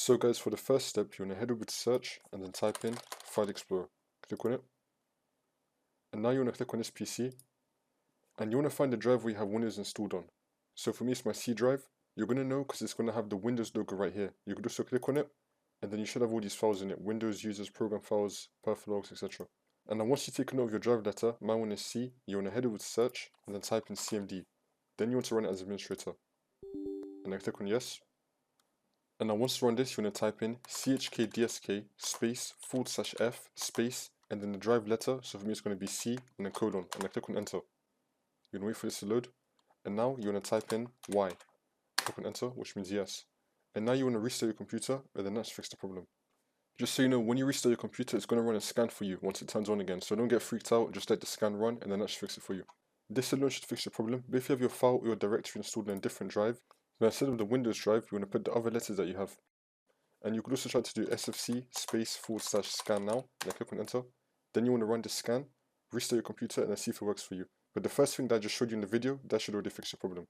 So guys, for the first step, you want to head over to search and then type in File Explorer. Click on it. And now you want to click on this PC. And you want to find the drive where you have Windows installed on. So for me, it's my C drive. You're going to know because it's going to have the Windows logo right here. You could also click on it. And then you should have all these files in it. Windows, users, program files, perf logs, etc. And then once you take a note of your drive letter, my one is C. You want to head over to search and then type in CMD. Then you want to run it as administrator. And then click on yes. And now once you run this, you want to type in chkdsk space /f space and then the drive letter. So for me, it's going to be C and then colon. And then click on enter. You're going to wait for this to load. And now you want to type in Y. Click on enter, which means yes. And now you want to restart your computer, and then that's fixed the problem. Just so you know, when you restart your computer, it's going to run a scan for you once it turns on again. So don't get freaked out, just let the scan run, and then that should fix it for you. This alone should fix your problem. But if you have your file or your directory installed on a different drive, then instead of the Windows drive, you want to put the other letters that you have. And you could also try to do sfc space /scan now, and then click on enter. Then you want to run the scan, restart your computer, and then see if it works for you. But the first thing that I just showed you in the video, that should already fix your problem.